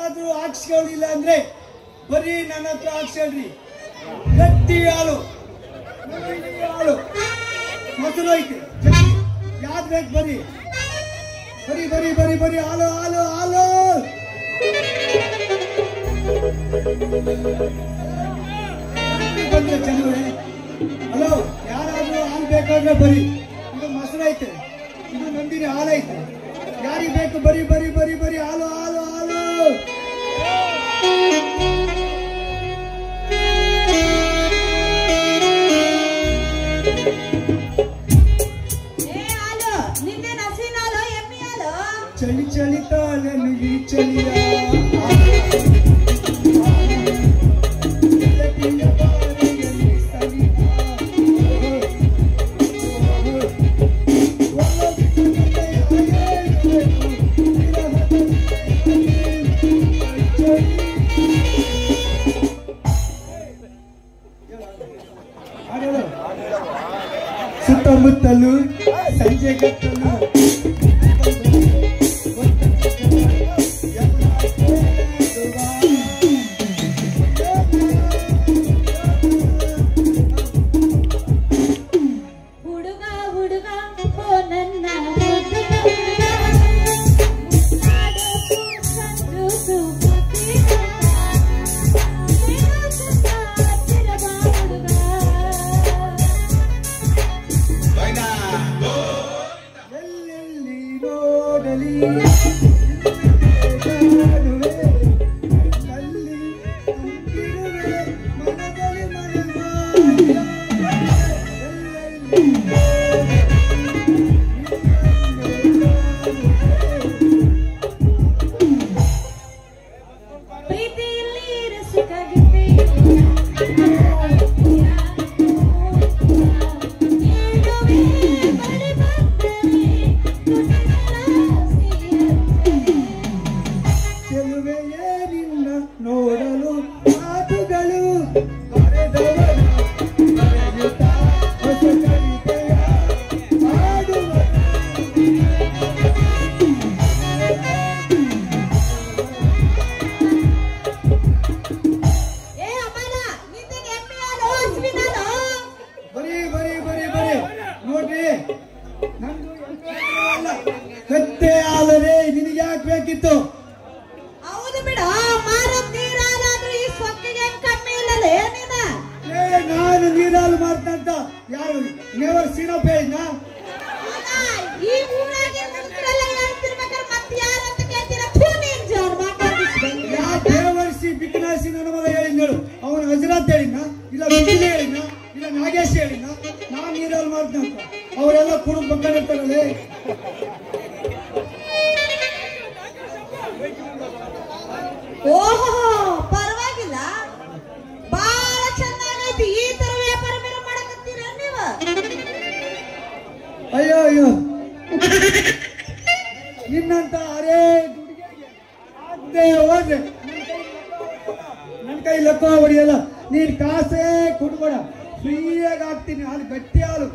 ಯಾರಾದ್ರೂ ಹಾಕ್ಸ್ಕೊಳ್ಳಿಲ್ಲ ಅಂದ್ರೆ ಬರೀ ನನ್ನ ಹತ್ರ ಹಾಕ್ಸ್ಕೊಳ್ರಿ. ಗಟ್ಟಿ ಹಾಲು ಮೊಸರು ಐತೆ, ಯಾವ್ದು ಬೇಕು ಬರೀ ಬರೀ ಬರೀ ಬರೀ ಬರೀ ಹಾಲು ಹಾಲು ಹಾಲು. ಬಂದ್ರೆ ಜನರೇ, ಹಲೋ, ಯಾರಾದ್ರೂ ಹಾಲು ಬೇಕಾದ್ರೆ ಬರೀ. ಇದು ಮೊಸರು ಐತೆ, ಇದು ನಂದಿನಿ ಹಾಲು ಐತೆ, ಯಾರಿಗೆ ಬೇಕು ಬರೀ ಬರೀ ಬರೀ ಬರೀ ಹಾಲು ಹಾಲು ಹಾಲು. ಚಳಿ ಚಳಿ ತಾಳನು ಈ ಚಳಿಯ ಸುತ್ತಮುತ್ತಲು ಸಂಜೆ ಕತ್ತಲು ಅವರೆಲ್ಲ ಕುಡುಂಬ ಮಕ್ಕಳಿರ್ತಾರಲ್ಲೇ. ಓಹೋ, ಪರವಾಗಿಲ್ಲ, ಬಹಳ ಚೆನ್ನಾಗೈತಿ. ಈ ತರ ವ್ಯಾಪಾರ ಬೇರೆ ಮಾಡಕತ್ತೀರ ನೀವು? ಅಯ್ಯೋ ಅಯ್ಯೋ, ನಿನ್ನಂತ ಅರೇ ದುಡಿಗೆ ಹೋದ್ರೆ ನನ್ನ ಕೈ ಲೆಕ್ಕ ಹೊಡಿಯಲ್ಲ. ನೀನ್ ಕಾಸೇ ಕೊಡ್ಬೇಡ, ಫ್ರೀಯಾಗಿ ಹಾಕ್ತೀನಿ ಹಾಲು, ಗಟ್ಟಿ ಹಾಲು.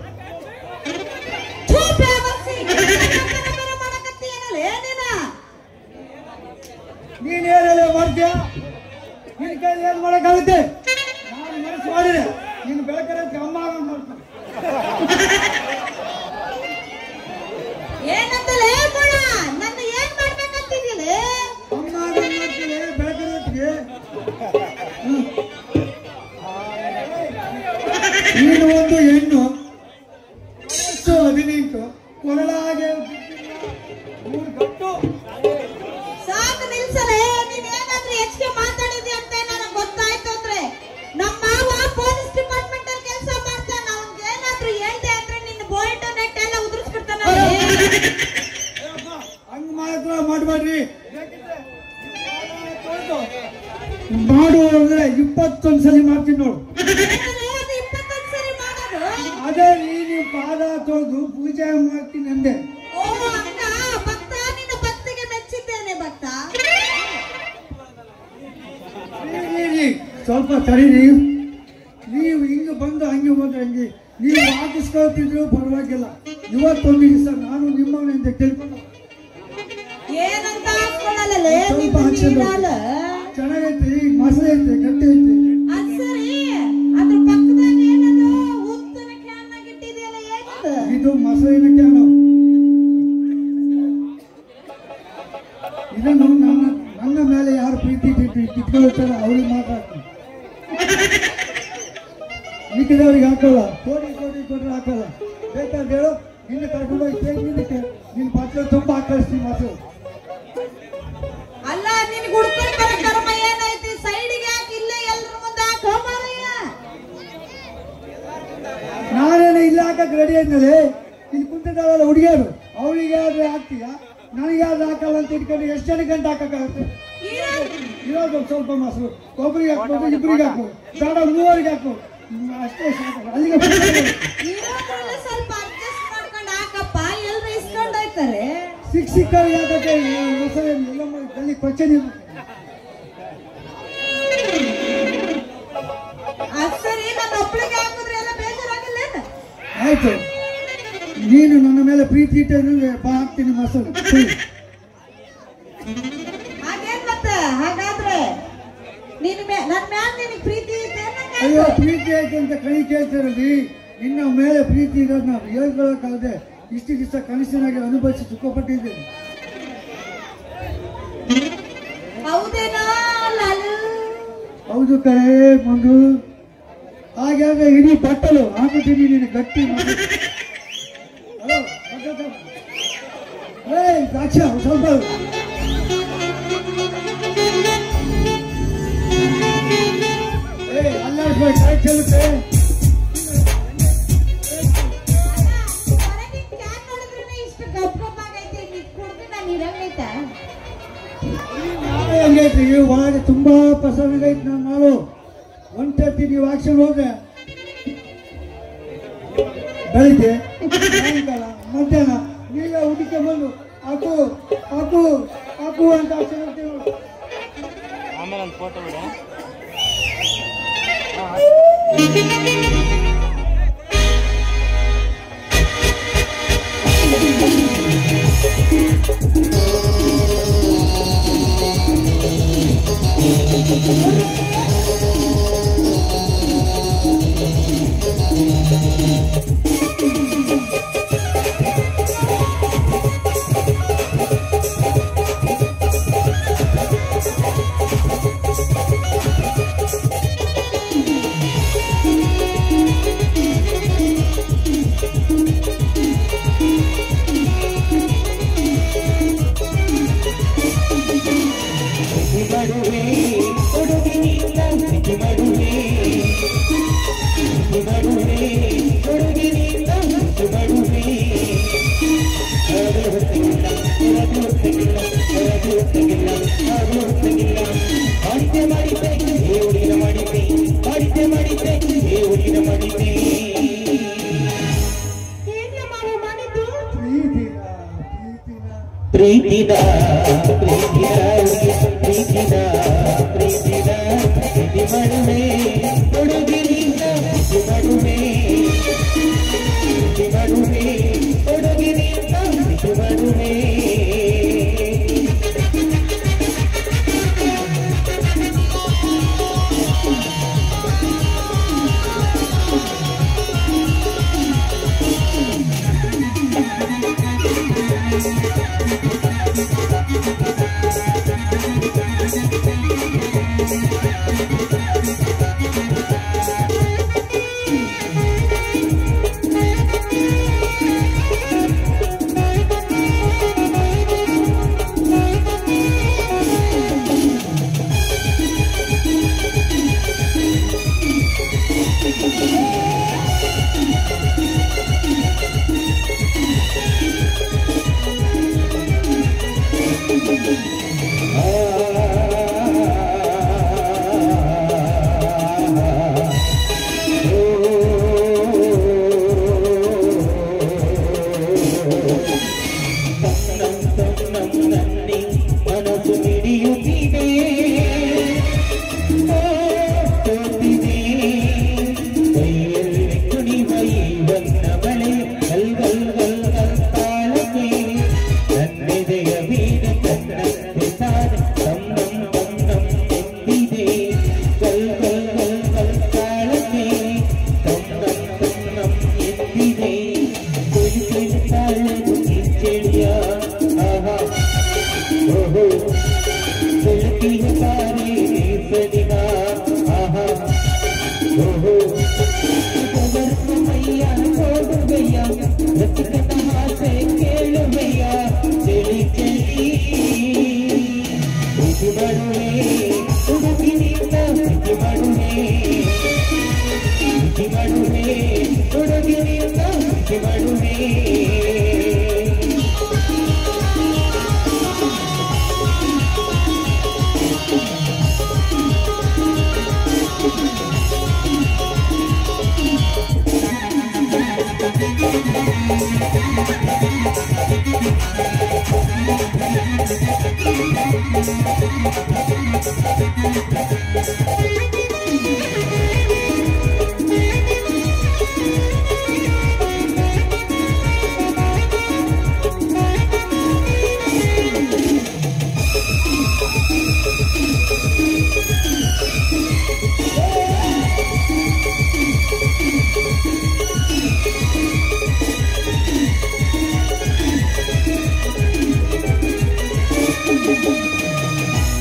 ನೀನ್ ಏನೆಲ್ಲ ಮಾಡ್ತೀಯ? ನಿನ್ ಕೈ ಏನ್ ಮಾಡಕ್ಕಾಗುತ್ತೆ? ನಾನು ಮನಸ್ಸು ಮಾಡಿದೆ ನೀನು ಬೆಳಕರೆ ಅಮ್ಮ ಮಾಡ್ತೀನಿ. ಏನಂತಲೇ ಕೊಡ, ನನ್ನ ಏನ್ ಮಾಡ್ಬೇಕಂತಿದ್ದೀರಿ? ಅಮ್ಮ ಮಾಡ್ತೀನಿ ಬೆಳಕರೆ. ನೀನು ಒಂದು ಹೆಣ್ಣು, 18 ಕೊರಳಾಗೆ ಸಾಕು ನಿಲ್ಸಲೇ. ನೀನ್ ಏನಾದ್ರೂ ಹೆಚ್ಚಿಗೆ ಮಾತಾಡಿದ್ರಿ ಅಂತ ನನಗೆ ಗೊತ್ತಾಯ್ತು ಅಂದ್ರೆ ನಮ್ಮ ಮಾವ ಪೊಲೀಸ್ ಡಿಪಾರ್ಟ್ಮೆಂಟ್ ಅಲ್ಲಿ ಕೆಲಸ ಮಾಡ್ತಾನೆ. ಅವ್ನಿಗೆ ಏನಾದ್ರೂ ಹೇಳ್ದೆ ಅಂದ್ರೆ ನಿನ್ನ ಬೋಲ್ಟ್ ನೆಟ್ ಎಲ್ಲ ಉದುರಿಸ್ಬಿಡ್ತಾನೆ. ಹಂಗ ಮಾತ್ರ ಮಾಡಬೇಡ್ರಿ. ಮಾಡು ಅಂದ್ರೆ 21 ಸಲ ಮಾಡ್ತೀನಿ ನೋಡು. ಅದೇ ನೀನು ಪಾದ ತೊಳೆದು ಪೂಜೆ ಮಾಡ್ತೀನಿ ಅಂದೆ. ಓ ಅಕ್ಕ, ಭಕ್ತ, ನಿನ್ನ ಭಕ್ತಿಗೆ ಮೆಚ್ಚಿದ್ದೇನೆ ಭಕ್ತ. ಸ್ವಲ್ಪ ತಡೀರಿ. ನೀವು ಹಿಂಗೆ ಬಂದು ಹಂಗೆ ಬಂದ್ರೆ ಹಂಗೆ ನೀವು ಹಾಕಿಸ್ಕೊಳ್ತಿದ್ರು ಪರವಾಗಿಲ್ಲ. ಇವತ್ತೊಂದು ದಿವಸ ನಾನು ನಿಮ್ಮವನಿಂದ ತಿಳ್ಕೊಂಡು ಏನಂತ ಹಾಕೊಳ್ಳಲ್ಲ ಚೆನ್ನಾಗೈತೆ, ಈಗ ಮೊಸರು ಐತೆ, ಗಟ್ಟಿ ಐತೆ. ಅದ್ ಸರಿ, ಅದ್ರ ಪಕ್ಕದಾಗ ಏನದು ಉತ್ತನ ಕ್ಯಾನ್ ಇಟ್ಟಿದೆಯಲ್ಲ, ಏನದು? ಇದು ಮೊಸರಿನ ಕ್ಯಾನು. ಇದನ್ನು ನನ್ನ ಮೇಲೆ ಯಾರು ಪ್ರೀತಿ ಇಟ್ಕೊಳ್ತಾರೋ ಅವ್ರಿಗೆ ಮಾತಾಡ್ತೀನಿ. ಮಿಕ್ಕಿದವ್ರಿಗೆ ಹಾಕೋಲ್ಲ, ಕೋಟಿ ಕೊಟ್ಟರೆ ಹಾಕೋಲ್ಲ. ಬೇಕಾದ್ರೆ ಹೇಳು, ನಿನ್ನ ಕರ್ಕೊಂಡೋಗಿ ನಿನ್ನ ಪಾತ್ರೆ ತುಂಬ ಹಾಕಳಿಸ್ತೀನಿ ಮೊಸರು. ಅಲ್ಲ, ನಿನ್ ಗುಡ್ಕೊಂಡು ಬರೋ ಕರ್ಮ ಏನೈತಿ? ಸೈಡಿಗೆ ಹಾಕಿ ಇಲ್ಲೇ ಎಲ್ರ ಮುಂದೆ ಹಾಕೋ ಮಾರಯ್ಯ. ನಾನೇನು ಇಲ್ಲ ಹಾಕಕ್ಕೆ ರೆಡಿ ಆದ್ಮೇಲೆ ಇಲ್ಲಿ ಕುಂತಿದ್ದಾಳಲ್ಲ ಹುಡುಗಿಯರು, ಅವಳಿಗೆ ಆದ್ರೆ ಹಾಕ್ತೀಯ, ನನಗೆ ಆದ್ರೆ ಹಾಕಲ್ಲ ಅಂತ ಇಟ್ಕೊಂಡು ಎಷ್ಟು ಜನ ಗಂಟೆ ಹಾಕಕ್ಕಾಗುತ್ತೆ? ಇರೋದು ಸ್ವಲ್ಪ ಮೊಸರು, ಒಬ್ಬರಿಗೆ ಹಾಕ್ಬೋದು, ಇಬ್ಬರಿಗೆ ಹಾಕ್ಬೋದು, ಬೇಡ ಮೂವರಿಗೆ ಹಾಕ್ಬೋದು, ಅಷ್ಟೇ ಸಾಕು. ಅಲ್ಲಿಗೆ ಸ್ವಲ್ಪ ಅಡ್ಜಸ್ಟ್ ಮಾಡ್ಕೊಂಡು ಹಾಕಪ್ಪ, ಎಲ್ರು ಇಸ್ಕೊಂಡೋಯ್ತಾರೆ. ಸಿಕ್ಕವ್ರಿಗೆ ಹಾಕಕ್ಕೆ ಮೊಸರು ಎಲ್ಲ ಗಲ್ಲಿ ಕೊಚ್ಚೆ. ಅದ್ ಸರಿ, ನನ್ನ ಒಬ್ಬಳಿಗೆ ಹಾಕಿದ್ರೆ ಎಲ್ಲ ಬೇಜಾರಾಗಲ್ಲೇನ? ಆಯ್ತು, ನೀನು ನನ್ನ ಮೇಲೆ ಪ್ರೀತಿ ಇಟ್ಟರೆ ಬಾ ಹಾಕ್ತೀನಿ ಮೊಸರು. ಹಾಗೇನ್ ಮತ್ತೆ? ಹಾಗಾದ್ರೆ ನನ್ನ ಮ್ಯಾಲ ನಿನಗೆ ಪ್ರೀತಿ ಇದೆ? ಅಯ್ಯೋ, ಪ್ರೀತಿ ಐತೆ ಅಂತ ಕೈ ಕೇಳ್ತಿರೋದಿ. ನಿನ್ನ ಮೇಲೆ ಪ್ರೀತಿ ಇರೋದು ನಾವು ಹೇಳ್ಕೊಳ್ಳೋಕ್ಕಾಗದೆ ಇಷ್ಟು ದಿವಸ ಕನಸಿನಾಗಿ ಅನುಭವಿಸಿ ಸುಖಪಟ್ಟಿದ್ದೇನೆ. ಹೌದೇನೋ ಲಾಲು? ಹೌದು ಕರೆ ಮಂದು. ಹಾಗಾದ್ರೆ ಇಡೀ ಬಟ್ಟಲು ಹಾಕುತ್ತೀನಿ ನೀನು ಗಟ್ಟಿ ಮಾಡಿ. ಹಲೋ ದ್ರಾಕ್ಷ ಸ್ವಲ್ಪ ಅಲ್ಲಾಡ್ಬೇಕು, ಕೈ ಚೆಲ್ಲುತ್ತೆ. ಹಂಗೈತಿ, ಒಳಗೆ ತುಂಬಾ ಪಸಂದೈತಿ. ನಾನು ಒಂದ್ಸತಿ ನೀವು ಆಕ್ಷನ್ ಹೋದ್ರೆ ಬೆಳಿಗ್ಗೆ ಸಾಯಂಕಾಲ ಮಧ್ಯಾಹ್ನ ನೀವೇ ಹುಡುಕೆ ಬಂದು ಹಾಕು ಹಾಕು ಹಾಕು ಅಂತ ಆಕ್ಷನ್ ಹೋಗ್ತೀವಿ. ಆಮೇಲೆ ಒಂದು ಫೋಟೋ ಬಿಡ. ಪ್ರೀತಿದ ಪ್ರೀತಿದ ಪ್ರೀತಿದ ಪ್ರೀತಿದ ಪ್ರೀತಿ ಮಾಡುವೆ ಹುಡುಗಿನಿಂದ ಪ್ರೀತಿ ಮಾಡುವೆ ಪ್ರೀತಿ ಮಾಡುವೆ ಹುಡುಗಿನಿಂದ ಪ್ರೀತಿ ಮಾಡುವೆ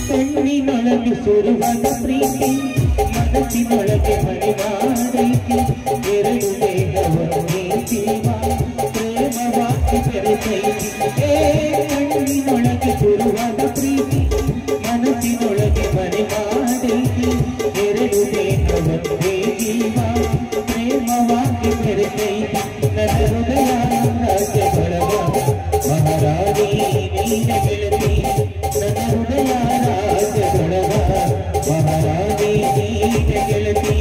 ಕಣ್ಣಿನೊಳಗೆ ಸುರುವನ ಪ್ರೀತಿ ಮನಸ್ಸಿನೊಳಗೆ ಮನೆ ಮಾಡೈತಿ ಎರಡು ದೇಹವನ್ನೇ ಜೀವ ಪ್ರೇಮವಾಗಿ ಬೆರೆತೈತಿ ಕಣ್ಣಿನೊಳಗೆ ಸುರುವನ ಪ್ರೀತಿ ಮನಸ್ಸಿನೊಳಗೆ ಮನೆ ಮಾಡೈತಿ ಎರಡು ದೇಹವನ್ನೇ ಜೀವ ಪ್ರೇಮವಾಗಿ ಬೆರೆತೈತಿ ನನ್ನ ಹೃದಯ ರಾಜ್ಯ ಬಳಗ ಮಹಾರಾಣಿ ನೀನ ಗೆಳತಿ ನನ್ನ ಹೃದಯ ರಾಜ್ಯ ಬಳಗ ಮಹಾರಾಣಿ ನೀನ ಗೆಳತಿ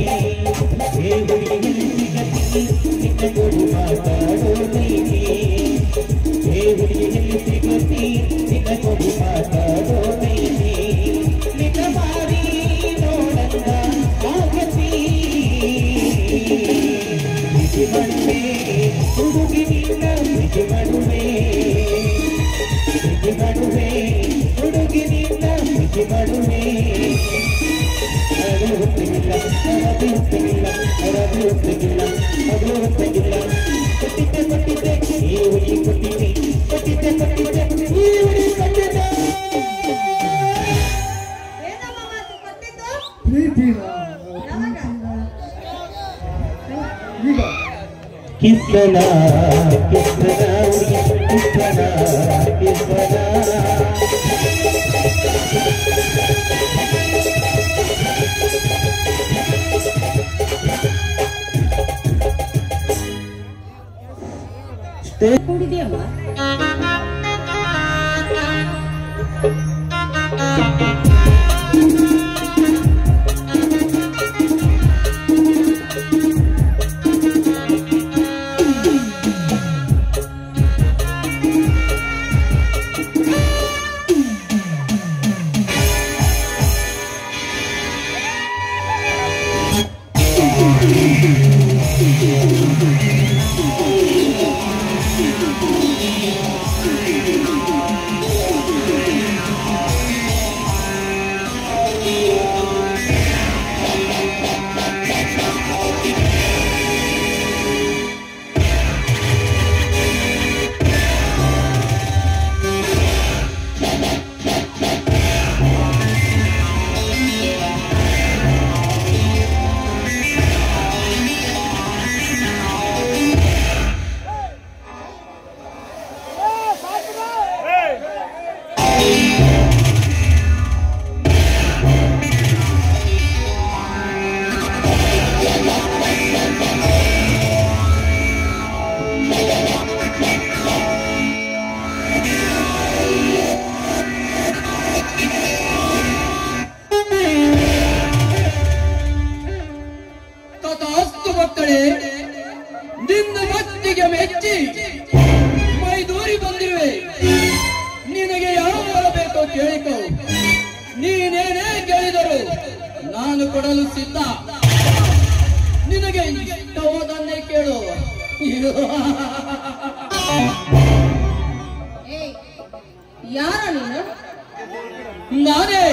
ಹೇ ಹುಡುಗಿ ಸಿಗತಿ ನಿನ್ನ ಕೊಡು ಮಾತಾಡೋ ನೀತಿ ಹೇ ಹುಡುಗಿ ಸಿಗತಿ ನಿನ್ನ ಕೊಡು ಮಾತಾಡೋ ನೀತಿ ನಿನ್ನ ಮಾರಿ ನೋಡಂದ ಆಗತಿ ಬಿಸಿ ಮಾಡುವೆ ಹುಡುಗಿ ನಿನ್ನ ಬಿಸಿ ಮಾಡುವೆ ಬಿಸಿ ಮಾಡುವೆ ಹುಡುಗಿ ನಿನ್ನ ಬಿಸಿ ಮಾಡುವೆ ಅದು ಹೊತ್ತಿಗಿಲ್ಲ ಅದು ಹೊತ್ತಿಗಿಲ್ಲ ಅದು ಹೊತ್ತಿಗಿಲ್ಲ ಅದು ಹೊತ್ತಿಗಿಲ್ಲ ಕೊಟ್ಟಿದ್ದೆ ಈ ಹುಡುಗಿ ಕೊಟ್ಟಿದ್ದೆ ಈ ಹುಡುಗಿ ಕೊಟ್ಟಿದ್ದೆ ಏನಮ್ಮ ಮಾತು ಕೊಟ್ಟಿದ್ದು? ಪ್ರೀತಿನ ಈಗ ಕಿಸ್ಸನ ಕಿಸ್ಸನ ಕಿಸ್ಸನ ಕಿಸ್ಸನ ಕುಡಿದ್ಯಮ್ಮ? ತಥಾಸ್ತು ಮಕ್ಕಳೇ, ನಿನ್ನ ಭಕ್ತಿಗೆ ಮೆಚ್ಚಿ ಮೈದೂರಿ ಬಂದಿರುವೆ. ನಿನಗೆ ಯಾವ ವರ ಬೇಕೋ ಕೇಳಿಕೋ. ನೀನೇನೇ ಕೇಳಿದರು ನಾನು ಕೊಡಲು ಸಿದ್ಧ. ನಿನಗೆ ಇಷ್ಟವಾದನ್ನೇ ಕೇಳು. ಯಾರ ನೀನು? ನಾನೇ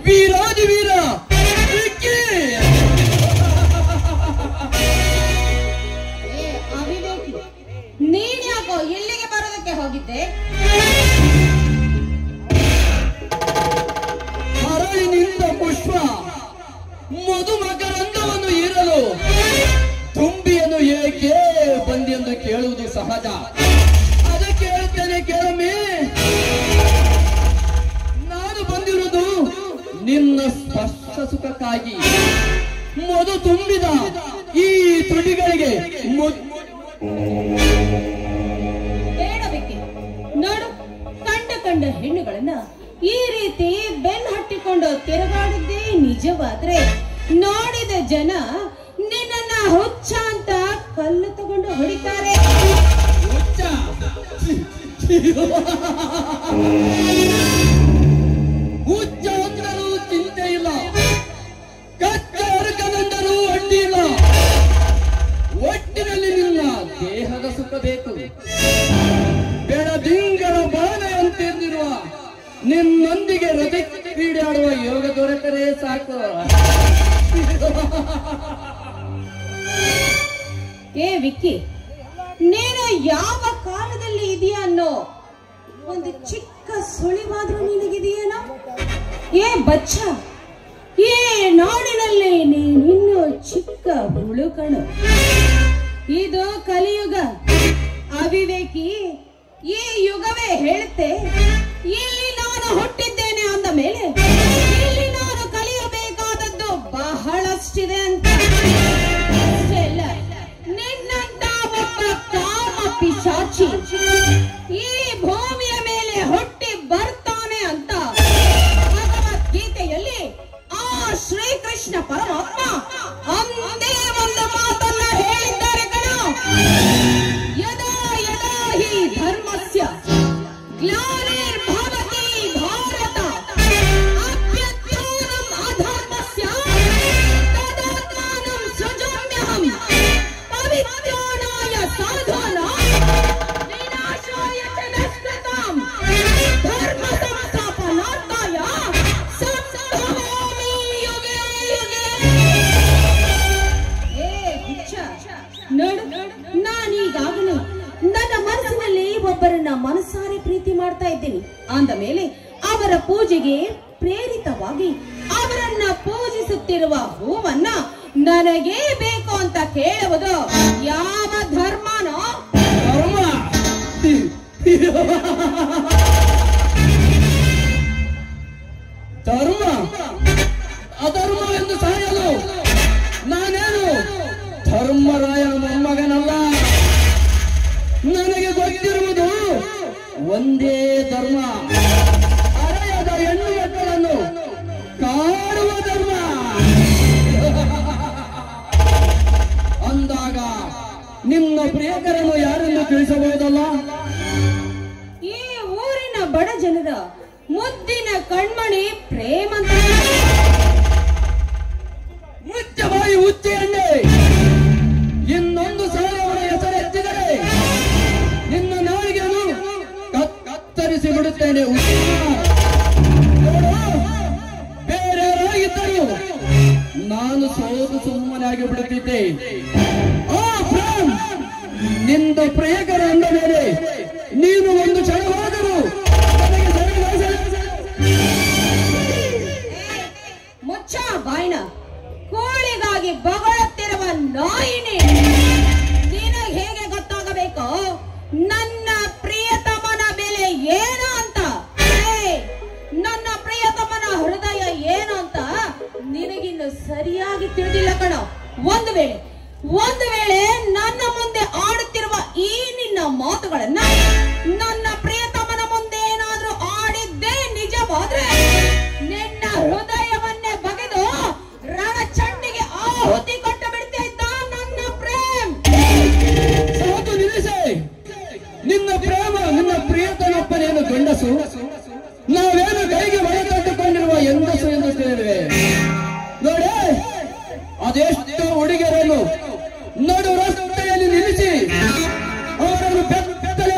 ವೀರಾದಿ ವೀರ ವಿಕ್ಕಿ. ಅವಿವೇಕಿ, ನೀನ್ ಯಾಕೋ ಇಲ್ಲಿಗೆ ಬರೋದಕ್ಕೆ ಹೋಗಿದ್ದೆ? ಹರಳಿನಿಂದ ಪುಷ್ಪ ಮಧುಮಕರಂದವನ್ನು ಇರಲು ತುಂಬಿಯನ್ನು ಏಕೆ ಬಂದೆಂದು ಕೇಳುವುದು ಸಹಜ. ಅದಕ್ಕೆ ಹೇಳ್ತೇನೆ ಕೇಳಮ್ಮೆ. ನಾನು ಬಂದಿರುವುದು ನಿನ್ನ ಸ್ಪರ್ಶ ಸುಖಕ್ಕಾಗಿ. ಮಧು ತುಂಬಿದ ಈ ತುಟಿಗಳಿಗೆ ಬೇಡಬೇಕೆ? ನೋಡು, ಕಂಡ ಹೆಣ್ಣುಗಳನ್ನ ಈ ರೀತಿ ಬೆನ್ ಹಟ್ಟಿಕೊಂಡು ತಿರುಗಾಡಿದ್ದೇ ನಿಜವಾದ್ರೆ ನೋಡಿದ ಜನ ನಿನ್ನನ್ನ ಹುಚ್ಚ ಅಂತ ಕಲ್ಲು ತಗೊಂಡು ಹೊಡಿತಾರೆ. ಹುಚ್ಚ ಹುಚ್ಚ ಅಂದರೂ ಯೋಗ ದೊರೆತರೆ ಸಾಕು. ಏ ವಿಕ್ಕಿ, ನೀನು ಯಾವ ಕಾಲದಲ್ಲಿ ಇದೆಯಾ ಅನ್ನೋ ಒಂದು ಚಿಕ್ಕ ಸುಳಿವಾದ್ರೂ ನಿನಗಿದೆಯೇನೋ? ಏ ಬಚ್ಚ, ಈ ನಾಡಿನಲ್ಲಿ ನೀನಿನ್ನೂ ಚಿಕ್ಕ ಹುಳುಕಣು. ಇದು ಕಲಿಯುಗ. ಅವಿವೇಕಿ, ಈ ಯುಗವೇ ಹೇಳುತ್ತೆ, ಇಲ್ಲಿ ನಾನು ಹುಟ್ಟಿದ್ದೇನೆ ಅಂದ ಮೇಲೆ ಇಲ್ಲಿ ನಾನು ಕಲಿಯಬೇಕಾದದ್ದು ಬಹಳಷ್ಟಿದೆ ಅಂತ. ಅಷ್ಟೇ ಅಲ್ಲ, ನಿನ್ನಂತ ಒಬ್ಬ ಕಾಮ ಪಿಶಾಚಿ ಈ ಭೂಮಿಯ ಮೇಲೆ ಹುಟ್ಟಿ ಬರ್ತಾನೆ ಅಂತ ಭಗವದ್ಗೀತೆಯಲ್ಲಿ ಆ ಶ್ರೀಕೃಷ್ಣ ಪರಮಾತ್ಮ ಒಂದೇ ಒಂದು ಮಾತನ್ನ ಹೇಳಿದ್ದಾರೆ ಕಣ. ಯದಾ ಯದಾ ಹಿ ಧರ್ಮಸ್ಯ ಗ್ಲಾನಿರ್ಭವತಿ ಭಾರತ ಅಭ್ಯುತ್ಥಾನಂ ಅಧರ್ಮಸ್ಯ ತದಾತ್ಮಾನಂ ಸೃಜಾಮ್ಯಹಂ ಪವಿತ್ರಾಣಾಯ ಸಾಧೂನಾಂ ವಿನಾಶಾಯ ಚ ದುಷ್ಕೃತಾಂ ಧರ್ಮ ಸಂಸ್ಥಾಪನಾರ್ಥಾಯ ಸಂಭವಾಮಿ ಯುಗೆ ಯುಗೆ. ಏ ಹುಚ್ಚ, ನೋಡು, ನಾನೀಗಾಗಲೇ ನನ್ನ ಮನಸ್ಸಿನಲ್ಲಿ ಒಬ್ಬರನ್ನ ಮನಸಾರೆ ಪ್ರೀತಿ ಮಾಡ್ತಾ ಇದ್ದೀನಿ ಅಂದ ಮೇಲೆ ಅವರ ಪೂಜೆಗೆ ಪ್ರೇರಿತವಾಗಿ ಅವರನ್ನ ಪೂಜಿಸುತ್ತಿರುವ ಹೂವನ್ನ ನನಗೇ ಬೇಕು ಅಂತ ಕೇಳುವುದು ಯಾವ ಧರ್ಮನೋ? ಧರ್ಮ ಅಧರ್ಮವೆಂದು ಸಾಯಲು ನಾನೇನು ಧರ್ಮರಾಯನ ಮೊಮ್ಮಗನಲ್ಲ. ನನಗೆ ಗೊತ್ತಿರುವುದು ಒಂದೇ ಧರ್ಮ, ಅರೆಯದ ಹೆಣ್ಣು ಮಕ್ಕಳನ್ನು ಕಾಡುವ ಧರ್ಮ. ಅಂದಾಗ ನಿನ್ನ ಪ್ರಿಯಕರನ್ನು ಯಾರೆಂದು ತಿಳಿಸಬಹುದಲ್ಲ? ಈ ಊರಿನ ಬಡ ಜನರ ಮುದ್ದಿನ ಕಣ್ಮಣಿ ಪ್ರೇಮಂತ. ಮುಚ್ಚ ಬಾಯಿ ಉಚ್ಚೆ ಎಣ್ಣೆ. ಇನ್ನೊಂದು ಸಲ ಅವರ ಹೆಸರೆತ್ತಿದರೆ ನಿನ್ನ ನಾಲಿಗೆಯನ್ನು ಕತ್ತರಿಸಿ ಬಿಡುತ್ತೇನೆ. ಬೇರೆಯವರಾಗಿದ್ದರು ನಾನು ಸೋತು ಸುಮ್ಮನಾಗಿ ಬಿಡುತ್ತಿದ್ದೆ. ಆ ಪ್ರೇಮ್, ನಿಂದ ಪ್ರಿಯಕರ ಅಂದ ಮೇಲೆ ನೀನು ಒಂದು ಕ್ಷಣವಾದರೂ ನನಗೆ ಮುಚ್ಚ ಬಾಯ್ನ. ಕೋಳಿಗಾಗಿ ಬಗಳುತ್ತಿರುವ ನಾಯಿನಿ, ನಿನಗೆ ಹೇಗೆ ಗೊತ್ತಾಗಬೇಕು ನನ್ನ ಪ್ರಿಯತಮನ ಬೆಲೆ ಏನು ಅಂತ? ನನ್ನ ಪ್ರಿಯತಮನ ಹೃದಯ ಏನು ಅಂತ ನಿನಗಿನ್ನು ಸರಿಯಾಗಿ ತಿಳಿದಿಲ್ಲ ಕಣ. ಒಂದು ವೇಳೆ ನನ್ನ ಮುಂದೆ ಆಡುತ್ತಿರುವ ಈ ನಿನ್ನ ಮಾತುಗಳನ್ನ ನನ್ನ ಪ್ರಿಯತಮನ ಮುಂದೆ ಏನಾದ್ರೂ ಆಡಿದ್ದೇ ನಿಜವಾದ್ರೆ ನಿನ್ನ ಹೃದಯವನ್ನೇ ಬಗೆದು ರಣಚಂಡಿಗೆ ಆಹುತಿ ಕೊಟ್ಟು ಬಿಡ್ತಾ ಇದ್ದ ನನ್ನ ಪ್ರೇಮ್. ಸಾಕು ನಿಲ್ಲಿಸೆ. ನಿನ್ನ ಪ್ರೇಮ, ನಿನ್ನ ಪ್ರಿಯತನಪ್ಪನೇನು ಗಂಡಸು, ನಾವೇನು ಕೈಗೆ ಒಳ ಕಟ್ಟಿಕೊಂಡಿರುವ ಹೆಂಗಸು ಎಂದು ತಿಳಿದಿವೆ. ನೋಡಿ, ಅದೆಷ್ಟು ಹುಡುಗಿಯರನ್ನು ನಡು ರಸ್ತೆಯಲ್ಲಿ ನಿಲ್ಲಿಸಿ ಅವರನ್ನು ಬೆತ್ತಲೆ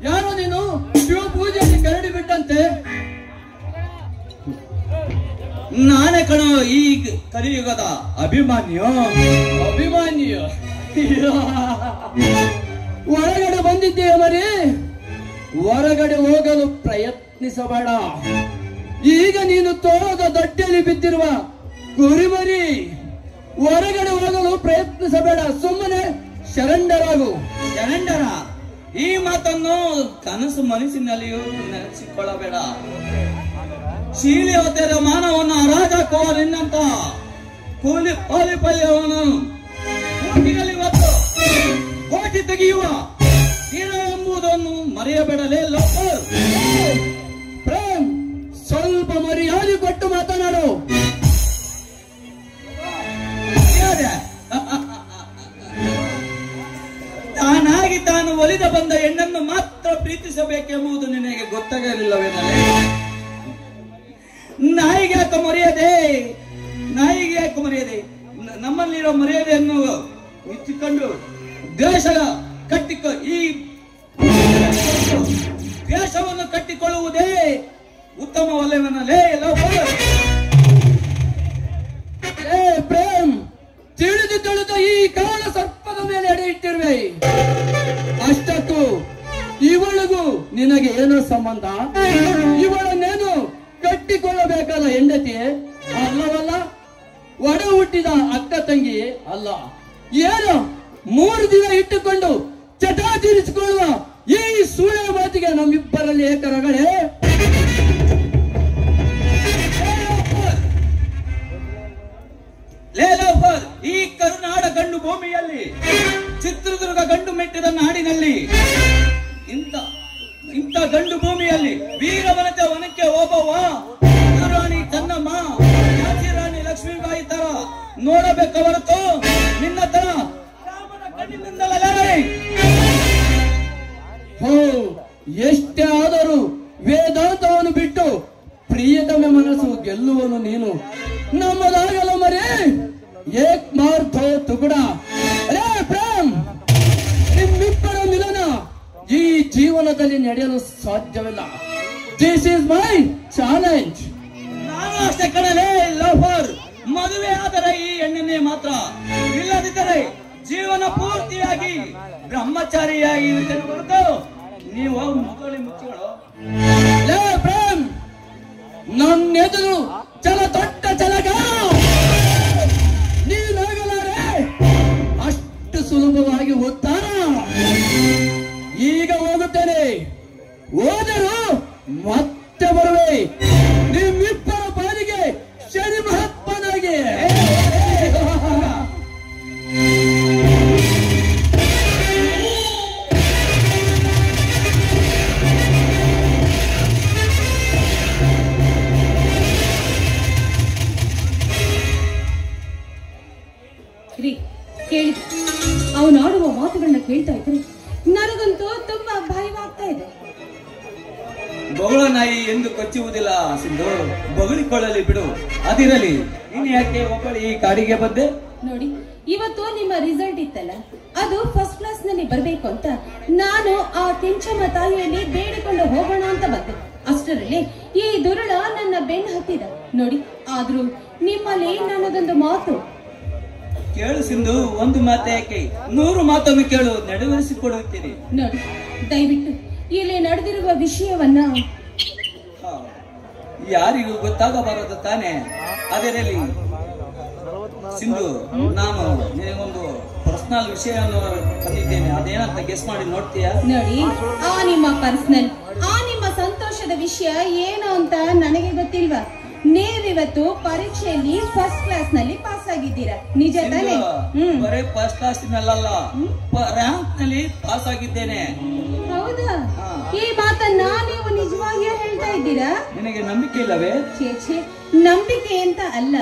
ಯಾರೋ ನೀನು ಶಿವ ಪೂಜೆಯಲ್ಲಿ ಕರಡಿ ಬಿಟ್ಟಂತೆ. ನಾನೇ ಕಣ ಈ ಕಲಿಯುಗದ ಅಭಿಮಾನ್ಯು. ಹೊರಗಡೆ ಬಂದಿದ್ದೀಯ ಮರಿ, ಹೊರಗಡೆ ಹೋಗಲು ಪ್ರಯತ್ನಿಸಬೇಡ. ಈಗ ನೀನು ತೋಳದ ದಡ್ಡಿಯಲ್ಲಿ ಬಿದ್ದಿರುವ ಕುರಿಮರಿ, ಹೊರಗಡೆ ಹೋಗಲು ಪ್ರಯತ್ನಿಸಬೇಡ. ಸುಮ್ಮನೆ ಶರಂಡರಾಗು. ಶರಂಡರ ಈ ಮಾತನ್ನು ಕನಸು ಮನಸ್ಸಿನಲ್ಲಿಯೂ ನೆನೆಸಿಕೊಳ್ಳಬೇಡ. ಶೀಲಿ ಹೊತ್ತೆದ ಮಾನವನ್ನ ರಾಜಕೋ ನಿನ್ನಂತ ಕೂಲಿ ಪಲ್ಯವನ್ನು ಹೊತ್ತು ಕೋಟಿ ತೆಗೆಯುವ ತೀರ ಎಂಬುದನ್ನು ಮರೆಯಬೇಡಲೇ ಲೋಕರ್. ಪ್ರೇಮ್, ಸ್ವಲ್ಪ ಮರ್ಯಾದೆ ಕೊಟ್ಟು ಮಾತನಾಡು. ತಾನಾಗಿ ತಾನು ಒಲಿದ ಬಂದ ಹೆಣ್ಣನ್ನು ಮಾತ್ರ ಪ್ರೀತಿಸಬೇಕೆಂಬುದು ನಿನಗೆ ಗೊತ್ತಾಗಲಿಲ್ಲವೇನಲ್ಲ? ನಾಯಿಗೆ ಯಾಕೆ ಮರೆಯದೆ ನಮ್ಮಲ್ಲಿರೋ ಮರ್ಯಾದೆಯನ್ನು ಇಟ್ಟುಕೊಂಡು ಈ ದೇಶವನ್ನು ಕಟ್ಟಿಕೊಳ್ಳುವುದೇ ಉತ್ತಮವಲ್ಲವೇನಲ್ಲೇ? ಪ್ರೇಮ್, ತಿಳಿದು ಈ ಕಾಲ ಸರ್ಪದ ಮೇಲೆ ಎಡೆ ಇಟ್ಟಿರುವೆ. ಅಷ್ಟಕ್ಕೂ ಇವಳಿಗೂ ನಿನಗೆ ಏನೋ ಸಂಬಂಧ? ಇವಳನ್ನೇನು ಕಟ್ಟಿಕೊಳ್ಳಬೇಕಾದ ಹೆಂಡತಿ ಅಲ್ಲವಲ್ಲ, ಒಡ ಹುಟ್ಟಿದ ಅಕ್ಕ ತಂಗಿ ಅಲ್ಲ. ಏನು 3 ದಿನ ಇಟ್ಟುಕೊಂಡು ಚಟ ತೀರಿಸಿಕೊಳ್ಳುವ ಈ ಸುಳ್ಳ ಮಾತಿಗೆ ನಮ್ಮಿಬ್ಬರಲ್ಲಿ ಏಕರಗಳೇ? ಈ ಕರುನಾಡ ಗಂಡು ಭೂಮಿಯಲ್ಲಿ, ಚಿತ್ರದುರ್ಗ ಗಂಡು ಮೆಟ್ಟಿದ ನಾಡಿನಲ್ಲಿ, ಇಂಥ ಗಂಡು ಭೂಮಿಯಲ್ಲಿ ವೀರವನತೆ ವನಕ್ಕೆ ಹೋಗುವ ರಾಣಿ ಚೆನ್ನಮ್ಮ, ರಾಣಿ ಲಕ್ಷ್ಮೀಬಾಯಿ ತರ ನೋಡಬೇಕ ಹೊರತು ನಿನ್ನ ತರ ರಾಮನ ಕಣ್ಣಿನಿಂದಲೇ. ಹೋ, ಎಷ್ಟೇ ಆದರೂ ವೇದಾಂತವನ್ನು ಬಿಟ್ಟು ಪ್ರಿಯತಮ ಮನಸ್ಸು ಗೆಲ್ಲುವನು ನೀನು. ನಮ್ಮದಾಗಲ್ಲ ಮರಿ, ಏಕ್ ಮಾರ್ಥೋ ತುಗುಡ. ಅರೇ ಪ್ರೇಮ್, ನಿಮ್ಮಿಬ್ಬರ ಮಿಲನ ಈ ಜೀವನದಲ್ಲಿ ನಡೆಯಲು ಸಾಧ್ಯವಿಲ್ಲ. This is my challenge. ನಾನು ಅಷ್ಟೇ ಕಣಲೇ ಲವರ್. ಮದುವೆ ಆದರೆ ಈ ಹೆಣ್ಣನ್ನೇ ಮಾತ್ರ, ಇಲ್ಲದಿದ್ದರೆ ಜೀವನ ಪೂರ್ತಿಯಾಗಿ ಬ್ರಹ್ಮಚಾರಿಯಾಗಿ ಇರುತ್ತೇನೆ ಹೊರತು ನೀವು ಮುಚ್ಚಳಿ ಮುಚ್ಚಗಳು. ಲೇ ಪ್ರೇಮ್, ನನ್ನ ಎದುರು ಚಲ ದೊಡ್ಡ ಚಲಗ ನೀನಾಗಲಾರೆ ಅಷ್ಟು ಸುಲಭವಾಗಿ ಹೋಗ್ತಾನ. ಈಗ ಹೋಗುತ್ತೇನೆ, ಹೋದರೂ ಮತ್ತೆ ಬರುವೆ ನಿಮ್ಮಿಬ್ಬರ ಪಾಲಿಗೆ ಶನಿ ಮಹಾತ್ಮನಾಗಿ. ಕೇಳಿ, ಅವನು ಆಡುವ ಮಾತುಗಳನ್ನ ಕೇಳ್ತಾ ಇದ್ರೆ ನನಗಂತೂ ತುಂಬಾ ಭಯವಾಗ್ತಾ ಇದೆ. ಬೊಗಳ ನಾಯಿ ಎಂದು ಕೊಚ್ಚುವುದಿಲ್ಲ ಸಿಂಧು, ಬೊಗಳಿಕೊಳ್ಳಲಿ ಬಿಡು. ಅದಿರಲಿ, ಇನ್ನು ಯಾಕೆ ಒಬ್ಬಳು ಈ ಕಾಡಿಗೆ ಬಂದೆ? ನೋಡಿ, ಇವತ್ತು ನಿಮ್ಮ ರಿಸಲ್ಟ್ ಇತ್ತಲ್ಲ, ಅದು ಫಸ್ಟ್ ಕ್ಲಾಸ್ ನಲ್ಲಿ ಬರ್ಬೇಕು ಅಂತ ನಾನು ಆ ಕೆಂಚಮ್ಮ ತಾಯಿಯಲ್ಲಿ ಬೇಡಿಕೊಂಡು ಹೋಗೋಣ ಅಂತ ಬಂದೆ. ಅಷ್ಟರಲ್ಲಿ ಈ ದುರುಳ ನನ್ನ ಬೆನ್ನು ಹತ್ತಿದ ನೋಡಿ. ಆದ್ರೂ ನಿಮ್ಮಲ್ಲಿ ನನ್ನದೊಂದು ಮಾತು ಕೇಳು ಸಿಂಧು, ಒಂದು ಮಾತು ಯಾಕೆ 100 ಮಾತನ್ನು ಕೇಳು, ನೆರವೇರಿಸಿಕೊಡುತ್ತೀನಿ. ನೋಡಿ, ದಯವಿಟ್ಟು ಇಲ್ಲಿ ನಡೆದಿರುವ ವಿಷಯವನ್ನ ಯಾರಿಗೂ ಗೊತ್ತಾಗಬಾರದು ತಾನೆ. ಅದರಲ್ಲಿ ಸಿಂಧು, ನಾನು ನಿನಗೊಂದು ಪರ್ಸನಲ್ ವಿಷಯವನ್ನು ತಂದಿದ್ದೇನೆ, ಅದೇನಂತ ಗೆಸ್ ಮಾಡಿ ನೋಡ್ತೀಯಾ? ನೋಡಿ, ಆ ನಿಮ್ಮ ಪರ್ಸನಲ್, ಆ ನಿಮ್ಮ ಸಂತೋಷದ ವಿಷಯ ಏನು ಅಂತ ನನಗೆ ಗೊತ್ತಿಲ್ವಾ? ನೀವಿವತ್ತು ಪರೀಕ್ಷೆಯಲ್ಲಿ ಫಸ್ಟ್ ಕ್ಲಾಸ್ ನಲ್ಲಿ ಪಾಸ್ ಆಗಿದ್ದೀರಾ, ನಿಜ ತಾನೆ? ಬರೇ ಫಸ್ಟ್ ಕ್ಲಾಸ್ ನಲ್ಲ, ರ್ಯಾಂಕ್ ನಲ್ಲಿ ಪಾಸ್ ಆಗಿದ್ದೇನೆ. ಹೌದಾ? ಈ ಮಾತನ್ನ ನೀವು ನಿಜವಾಗಿಯೇ ಹೇಳ್ತಾ ಇದ್ದೀರಾ? ನಿನಗೆ ನಂಬಿಕೆ ಇಲ್ಲವೇ? ಛೇ, ನಂಬಿಕೆ ಅಂತ ಅಲ್ಲ,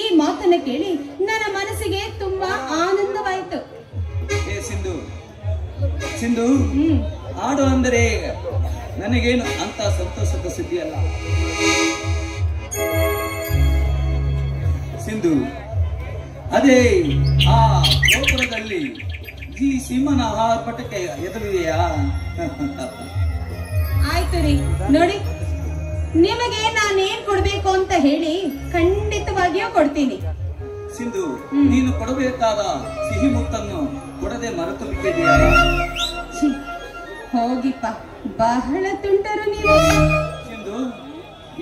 ಈ ಮಾತನ್ನ ಕೇಳಿ ನನ್ನ ಮನಸ್ಸಿಗೆ ತುಂಬಾ ಆನಂದವಾಯಿತು. ಸಿಂಧು, ಹಾಡು ಅಂದರೆ ನನಗೇನು ಅಂತ ಸಂತೋಷದ ಸುದ್ದಿ ಅಲ್ಲ ಸಿಂಧು. ಅದೇ ಆ ಗೋಪುರದಲ್ಲಿ ಈ ಸಿಂಹನ ಆರ್ಭಟಕ್ಕೆ ಎದುರಿದೆಯಾ? ಆಯ್ತು ರೀ, ನೋಡಿ, ನಿಮಗೆ ನಾನೇನ್ ಕೊಡ್ಬೇಕು ಅಂತ ಹೇಳಿ ಖಂಡಿತವಾಗಿಯೂ ಕೊಡ್ತೀನಿ. ಸಿಂಧು, ನೀನು ಕೊಡಬೇಕಾದ ಸಿಹಿ ಮುತ್ತನ್ನು ಕೊಡದೆ ಮರೆತು ಬಿಟ್ಟಿದೆಯಾ? ಹೋಗಿಪ್ಪ, ಬಹಳ ತುಂಟರು ನೀವು. ಸಿಂಧು,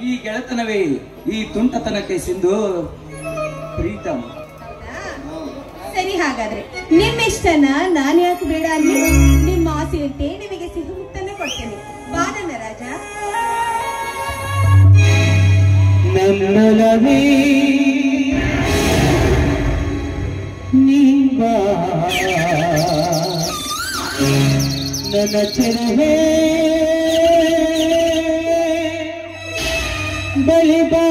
ಈ ಗೆಳೆತನವೇ ಈ ತುಂಟತನಕ್ಕೆ ಸಿಂಧು ಪ್ರೀತಮ್. ಸರಿ, ಹಾಗಾದ್ರೆ ನಿಮ್ಮಿಷ್ಟನ ನಾನು ಯಾಕೆ ಬೇಡ ಅಲ್ಲಿ? ನಿಮ್ಮ ಆಸೆಯಂತೆ ನಿಮಗೆ ಸಿಹಿ ಮುತ್ತನ್ನ ಕೊಡ್ತೇನೆ. ಬಾರನ ರಾಜ. ನನ್ನೊಲವೇ ನೀವಾ, ನನ್ನ ಚೆಲುವೆ ಬಳಿ ಬಾ,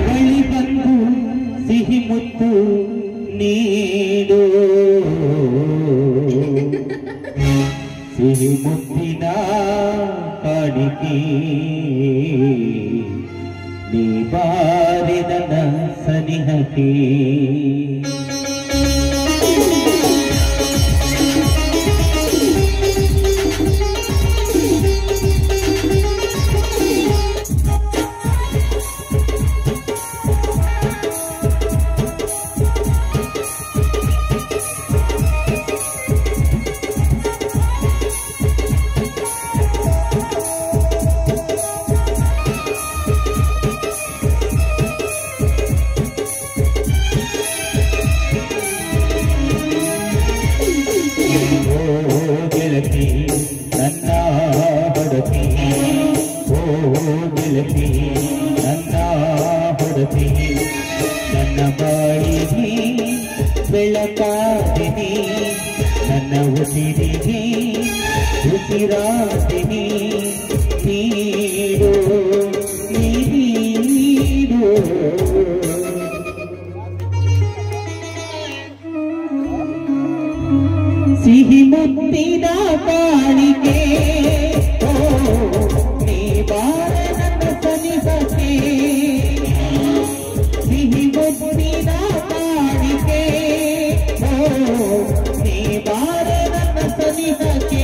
ಬಳಿ ಬಂದು ಸಿಹಿ ಮುತ್ತು ನೀಡು, ಸಿಹಿ ಮುತ್ತಿನ ಕಾಣಿಕೆ ನೀ ಬಾರಿ ನನ್ನ ಸನಿಹಕ್ಕೆ. ನನ್ನ ಹೊಡತಿ, ಓ ಗೆಳತಿ ನನ್ನ ಹೊಡತಿ, ನನ್ನ ಬಾಳಿಗೆ ಬೆಳಕಾದಿನಿ, ನನ್ನ ಉಸಿರಿಗೆ ಉಸಿರಾದಿನಿ, ನೀಡು ನೀಡು. ಸಿಹಿ ಮುತ್ತಿನ ಕಾಣಿಕೆ, ಓ ನೀ ಬಾರ ನನ್ನ ಸನಿಹಕ್ಕೆ, ಸಿಹಿ ಮುತ್ತಿನ ಕಾಣಿಕೆ, ಓ ನೀ ಬಾರ ನನ್ನ ಸನಿಹಕ್ಕೆ.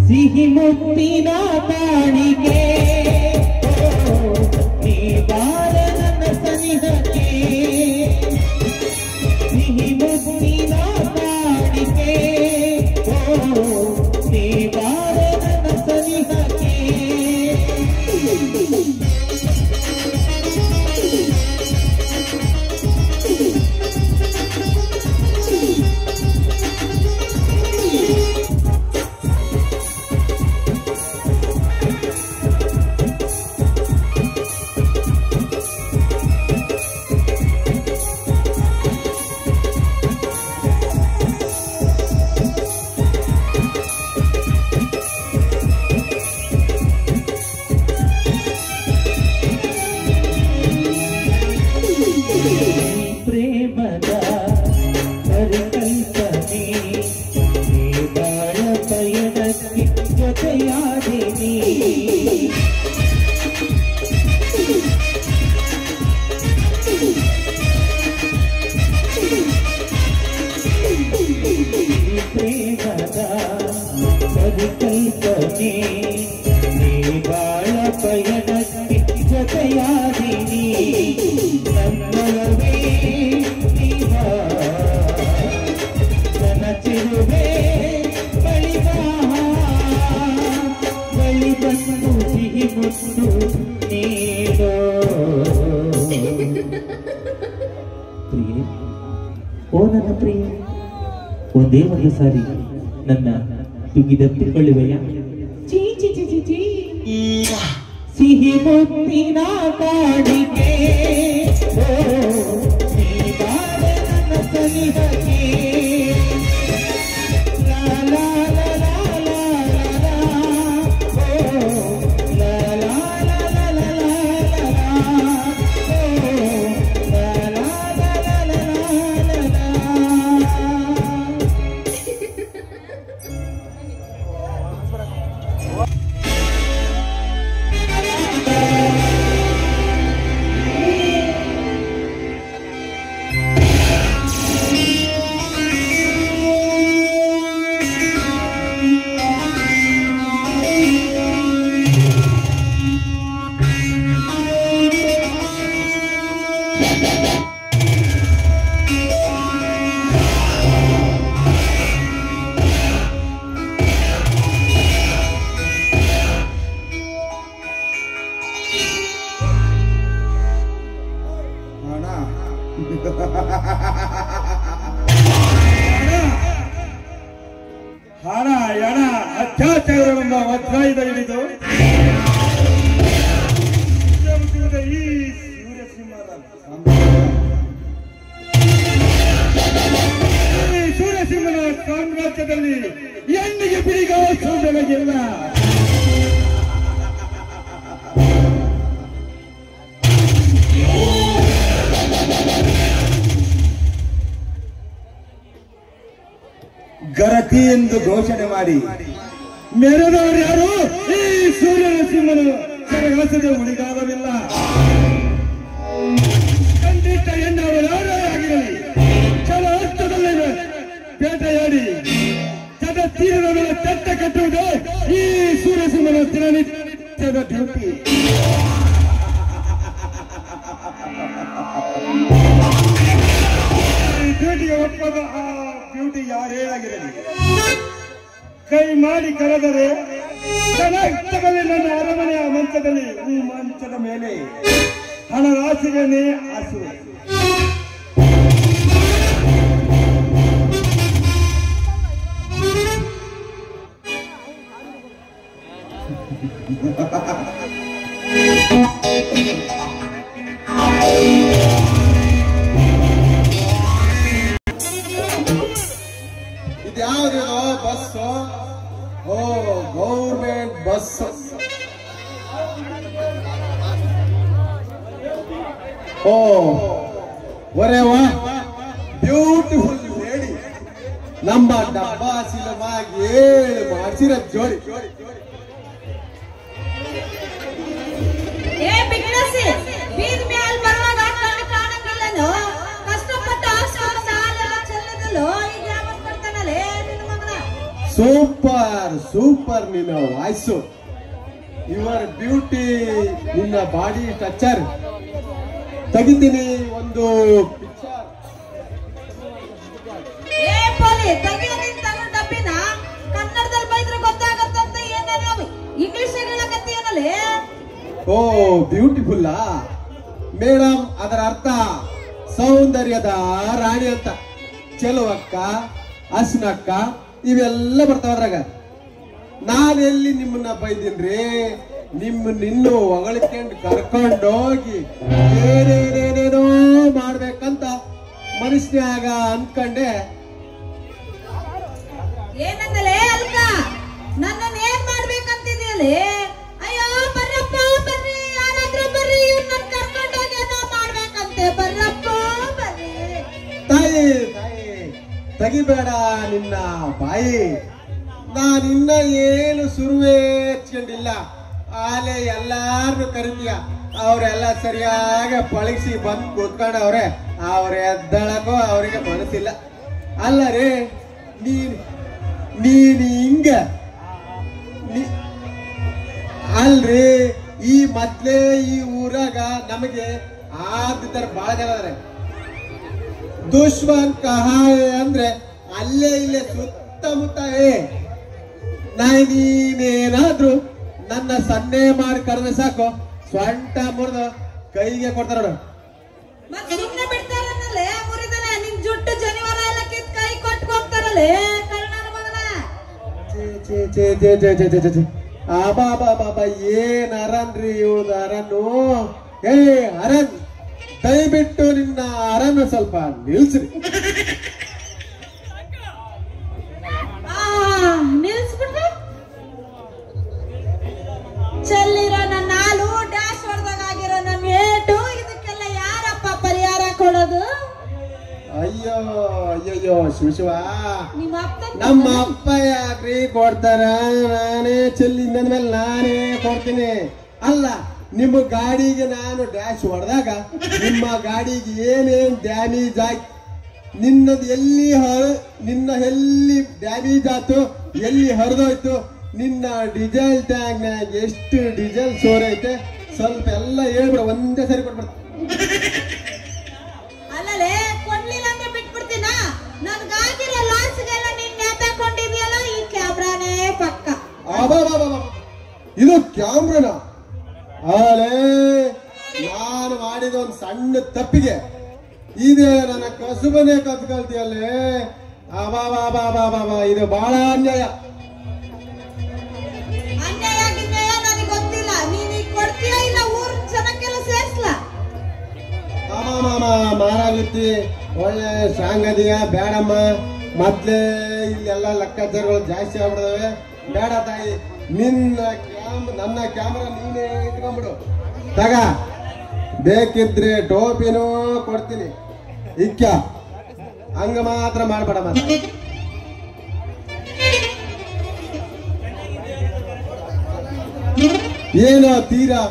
ಸಿಹಿ ಮುತ್ತಿನ ಕಾಣಿಕೆ ನೀ ಬಾರ ನನ್ನ ಸನಿಹಕ್ಕೆ ಸಿಹಿ ಮುತ್ತಿನ ಕಾಣಿಕೆ ನೀ ಬಾರ ನನ್ನ ಸನಿಹಕ್ಕೆ ಪ್ರೇಮದ ಪರಿಕಲ್ಪನೆ ಬಾಳ ಪಯಣಕ್ಕೆ ಜೊತೆಯಾದಿನಿ ಪ್ರೇಮದ ಪರಿಕಲ್ಪನೆ ಬಾಳ ಪಯಣಕ್ಕೆ ಜೊತೆಯಾದಿನಿ ನನ್ನವೇ ನನ್ನ ಚಿರುವೆ ಬಳಿ ಬಂದು ಸಿಹಿ ಮುತ್ತು ನೀಡೋ ಪ್ರಿಯೆ ಓ ನನ್ನ ಪ್ರಿಯೆ ಒಂದೇ ಒಂದು ಸಾರಿ ನನ್ನ ತುಗಿದಪ್ಪಿಕೊಳ್ಳುವೆಯ ಚೀ ಚಿ ಚಿ ಚಿ ಚೀ ಸಿಹಿ ಮುತ್ತಿನ ಕಾಡಿಗೆ ನೀ ಬಾರ ನನ್ನ ಸನಿಹಕ್ಕೆ ಲಾ ಲಾ ಲಾ ಲಾ ಲಾ ಲಾ ಲಾ ಲಾ ಲಾ ಲಾ ಲಾ ಹಣ ಎಣ ಅತ್ಯಾಚಾರವೆಂಬ ವಜ್ರಾಯುಧ ಹಿಡಿದು ಈ ಸೂರ್ಯಸಿಂಹನ ಸಾಮ್ರಾಜ್ಯದಲ್ಲಿ ಹೆಣ್ಣಿಗೆ ಬಿಡಿಗಾವಲ್ಲ. ಗರತಿ ಎಂದು ಘೋಷಣೆ ಮಾಡಿ ಮೆರೆದವರು ಯಾರು? ಈ ಸೂರ್ಯಸಿಂಹನು ಸರಗಾಸದೆ ಉಳಿಗಾಲವಿಲ್ಲ. ಖಂಡಿತ ಹೆಣ್ಣವರು ಯಾರೇ ಆಗಿರಲಿ, ಕೆಲ ಅರ್ಥದಲ್ಲಿ ಬೇಟೆಯಾಡಿ ಜಗತ್ತೀರದ ಮೇಲೆ ತೆತ್ತ ಕಟ್ಟುವುದು ಈ ಸೂರ್ಯಸಿಂಹನ ದಿನನಿತ್ಯದ ಡ್ಯೂಟಿ. ಡ್ಯೂಟಿಗೆ ಒಪ್ಪದ ಆ ಡ್ಯೂಟಿ ಯಾರೇ ಆಗಿರಲಿ, ಕೈ ಮಾಡಿ ಕರೆದರೆ ಚೆನ್ನಾಗಿ ತಗಲಿ ನನ್ನ ಅರಮನೆಯ ಮಂಚದಲ್ಲಿ, ಈ ಮಂಚದ ಮೇಲೆ ಹಣ ರಾಶಿಗಳನ್ನೇ ಆಸುವೆ. ಇದ್ಯಾವ್ದು ಬಸ್? ಓ, ಗೌರ್ಮೆಂಟ್ ಬಸ್. ಓ ಒರೆ ವಾ, ಬ್ಯೂಟಿಫುಲ್ ಲೇಡಿ. ನಮ್ಮ ಡಬ್ಬಾ ಸಿಲವಾಗಿ ಮಾಡಿಸಿರೋ ಜೋಡಿ. ಏ ಬಿಗ್ನಸಿ, ಬೀದ್ ಮ್ಯಾಲ್ ಬರುವಾಗ ಕಣ್ಣು ಕಾಣಂಗಿಲ್ಲನು, ಕಷ್ಟಪಟ್ಟು ಆಸ್ಕೊಂಡು ಸಾಲೆಲ್ಲ ಚೆಲ್ಲದಲ್ಲೋ, ಈಗ ಯಾವಾಗ ಬರ್ತಾನಲ್ಲೇ ನಿನ್ನ ಮಗನ? ಸೂಪರ್ ಸೂಪರ್ ನಿನ್ನ ವಾಯ್ಸು, ಯುವರ್ ಬ್ಯೂಟಿ, ನಿನ್ನ ಬಾಡಿ ಟಚರ್. ತೆಗಿತೀನಿ ಒಂದು ಪಿಕ್ಚರ್. ಏ ಪೋಲಿ, ತೆಗಿಯೋ ನಿನ್ ತನ್ನ ಡಬ್ಬಿನ ಕನ್ನಡದಲ್ಲಿ ಬೈದ್ರೆ ಗೊತ್ತಾಗತ್ತಂತ ಏನೇನೋ ಇಂಗ್ಲಿಷ್ ಹೇಳಕತ್ತೀಯನಲ್ಲೇ? ಓ ಬ್ಯೂಟಿಫುಲ್ಲಾ ಮೇಡಮ್, ಅದರ ಅರ್ಥ ಸೌಂದರ್ಯದ ರಾಣಿ ಅಂತ. ಚೆಲುವಕ್ಕ, ಹಸ್ನಕ್ಕ ಇವೆಲ್ಲ ಬರ್ತಾವ ಅದ್ರಾಗ. ನಾನೆಲ್ಲಿ ನಿಮ್ಮನ್ನ ಬೈದಿನ್ರಿ? ನಿನ್ನೂ ಹೊಗಳಿಕೊಂಡು ಕರ್ಕೊಂಡೋಗಿ ಏನೇನೇನೇನೋ ಮಾಡ್ಬೇಕಂತ ಮನುಷ್ಯನಾಗ ಅನ್ಕಂಡೆ. ಏನಂದಲೇ ಅಲ್ಕ, ನನ್ನನ್ನ ಏನ್ ಮಾಡ್ಬೇಕಂತಿದೆಯಲ್ಲೇ? ಅಯ್ಯೋ ಬರ್ರಪ್ಪ ಬರ್ರಿ, ಯಾರಾದ್ರೂ ಬರ್ರಿ, ಇವ್ರನ್ನ ಕರ್ಕೊಂಡೋಗಿ ಏನೋ ಮಾಡ್ಬೇಕಂತೆ, ಬರ್ರಪ್ಪ ಬರ್ರಿ. ತಾಯಿ ತಾಯಿ ತೆಗಿಬೇಡ ನಿನ್ನ ಬಾಯಿ. ನಾನಿನ್ನ ಏನು ಸುರುವೆ ಹಚ್ಕೊಂಡಿಲ್ಲ. ಆಲೆ ಎಲ್ಲಾರನ್ನು ಕರಿತೀಯ, ಅವರೆಲ್ಲ ಸರಿಯಾಗಿ ಪಳಗಿಸಿ ಬಂದು ಕೂತ್ಕೊಂಡವ್ರೆ. ಅವ್ರ ಎದ್ದಳಕೋ ಅವರಿಗೆ ಮನಸ್ಸಿಲ್ಲ. ಅಲ್ಲ ರೀ, ನೀನ್ ಹಿಂಗ ಅಲ್ರಿ, ಈ ಮೊದ್ಲೇ ಈ ಊರಾಗ ನಮಗೆ ಆದಿತರ ಬಾಳ ಜನ ಅದಾರೆ. ದುಶ್ಮನ್ ಕಹಾಯ ಅಂದ್ರೆ ಅಲ್ಲೇ ಇಲ್ಲೇ ಸುತ್ತಮುತ್ತ. ನೀನೇನಾದ್ರೂ ನನ್ನ ಸನ್ನೆ ಮಾಡಿ ಕರೆದ್ರೆ ಸಾಕು, ಸ್ವಂಟ ಮುರಿದು ಕೈಗೆ ಕೊಡ್ತಾರ ನೋಡು. ಮತ್ತೆ ಸುಮ್ಮನೆ ಬಿಡ್ತಾರನ್ನಲ್ಲೇ? ಮುರಿದನೆ ನಿನ್ ಜುಟ್ಟು ಜನಿವಾರ ಎಲ್ಲ ಕಿತ್ ಕೈ ಕೊಟ್ಟು ಹೋಗ್ತಾರಲ್ಲೇ ಕಳ್ಳನ ಮಗನ. ಬಾಬಾ ಏನ್ ಅರನ್ರಿ ಇವಳ್ದು ಅರನ್ನು? ಏ ಅರನ್, ದಯವಿಟ್ಟು ನಿನ್ನ ಅರನ್ನು ಸ್ವಲ್ಪ ನಿಲ್ಸ್ರಿ. ನಿಲ್ಸ್ಬಿಟ್ರೆ ಚೆಲ್ಲಿರೋ ನನ್ನ ಹಾಲು, ಡ್ಯಾಶ್ ಹೊಡೆದಾಗ ಆಗಿರೋ ನನ್ನ ಏಟು, ಇದಕ್ಕೆಲ್ಲ ಯಾರಪ್ಪ ಪರಿಹಾರ ಕೊಡೋದು? ಅಯ್ಯೋ ಅಯ್ಯಯ್ಯೋ ಶಿವ, ನಿಮ್ಮ ಅಪ್ಪ ನಮ್ಮ ಅಪ್ಪ ಯಾಕ್ರಿ ಕೊಡ್ತಾರ? ನಾನೇ ಚೆಲ್ಲಿಂದ ಮೇಲೆ ನಾನೇ ಕೊಡ್ತೀನಿ. ಅಲ್ಲ, ನಿಮ್ಮ ಗಾಡಿಗೆ ನಾನು ಡ್ಯಾಶ್ ಹೊಡೆದಾಗ ನಿಮ್ಮ ಗಾಡಿಗೆ ಏನೇನ್ ಡ್ಯಾಮೇಜ್ ಆಯ್ತು, ನಿನ್ನದು ನಿನ್ನ ಎಲ್ಲಿ ಡ್ಯಾಮೇಜ್ ಆಯ್ತು, ಎಲ್ಲಿ ಹರಿದೋಯ್ತು, ನಿನ್ನ ಡೀಸೆಲ್ ಟ್ಯಾಂಕ್ನಾಗ ಎಷ್ಟು ಡೀಸೆಲ್ ಸೋರೈತೆ ಸ್ವಲ್ಪ ಎಲ್ಲ ಹೇಳ್ಬಿಡ, ಒಂದೇ ಸರಿ ಕೊಟ್ಬಿಡ್ತ. ಅಲ್ಲಲೇ, ಕೊಡ್ಲಿಲ್ಲ ಅಂದ್ರೆ ಬಿಟ್ಬಿಡ್ತೀನ? ನನ್ಗಾಗಿರೋ ಲಾಸ್ಗೆಲ್ಲ ನೀನ್ ನೇತಾಕೊಂಡಿದ್ಯಲ್ಲ, ಈ ಕ್ಯಾಮ್ರಾನೇ ಪಕ್ಕ. ಇದು ಕ್ಯಾಮ್ರಾನ? ಅಲೇ, ನಾನು ಮಾಡಿದ ಒಂದು ಸಣ್ಣ ತಪ್ಪಿಗೆ ಇದೇ ನನ್ನ ಕಸುಬನೇ ಕತ್ಕೊಳ್ತೀಯಲ್ಲೇ. ಇದು ಬಹಳ ಅನ್ಯಾಯ. ಅನ್ಯಾಯ ಗಿನ್ಯಾಯ ನನಗೆ ಗೊತ್ತಿಲ್ಲ. ನೀನ್ ಈಗ ಕೊಡ್ತೀಯ ಇಲ್ಲ ಊರ್ ಜನಕ್ಕೆಲ್ಲ ಸೇರ್ಸ್ಲ? ಮಾರಾಗುತ್ತಿ, ಒಳ್ಳೆ ಸ್ಟ್ರಾಂಗ್ ಅದೀಯ, ಬೇಡಮ್ಮ. ಮೊದ್ಲೇ ಇಲ್ಲೆಲ್ಲ ಲೆಕ್ಕಾಚಾರಗಳು ಜಾಸ್ತಿ ಆಗ್ಬಿಡ್ತವೆ. ಬೇಡ ತಾಯಿ, ನನ್ನ ಕ್ಯಾಮ್ರಾ ನೀನೇ ಇಟ್ಕೊಂಡ್ಬಿಡು. ತಗ, ಬೇಕಿದ್ರೆ ಟೋಪಿನೂ ಕೊಡ್ತೀನಿ. ಇಕ್ಕ ಹಂಗ ಮಾತ್ರ ಮಾಡ್ಬೇಡ. ಮತ್ತೆ ಏನೋ ತೀರಾ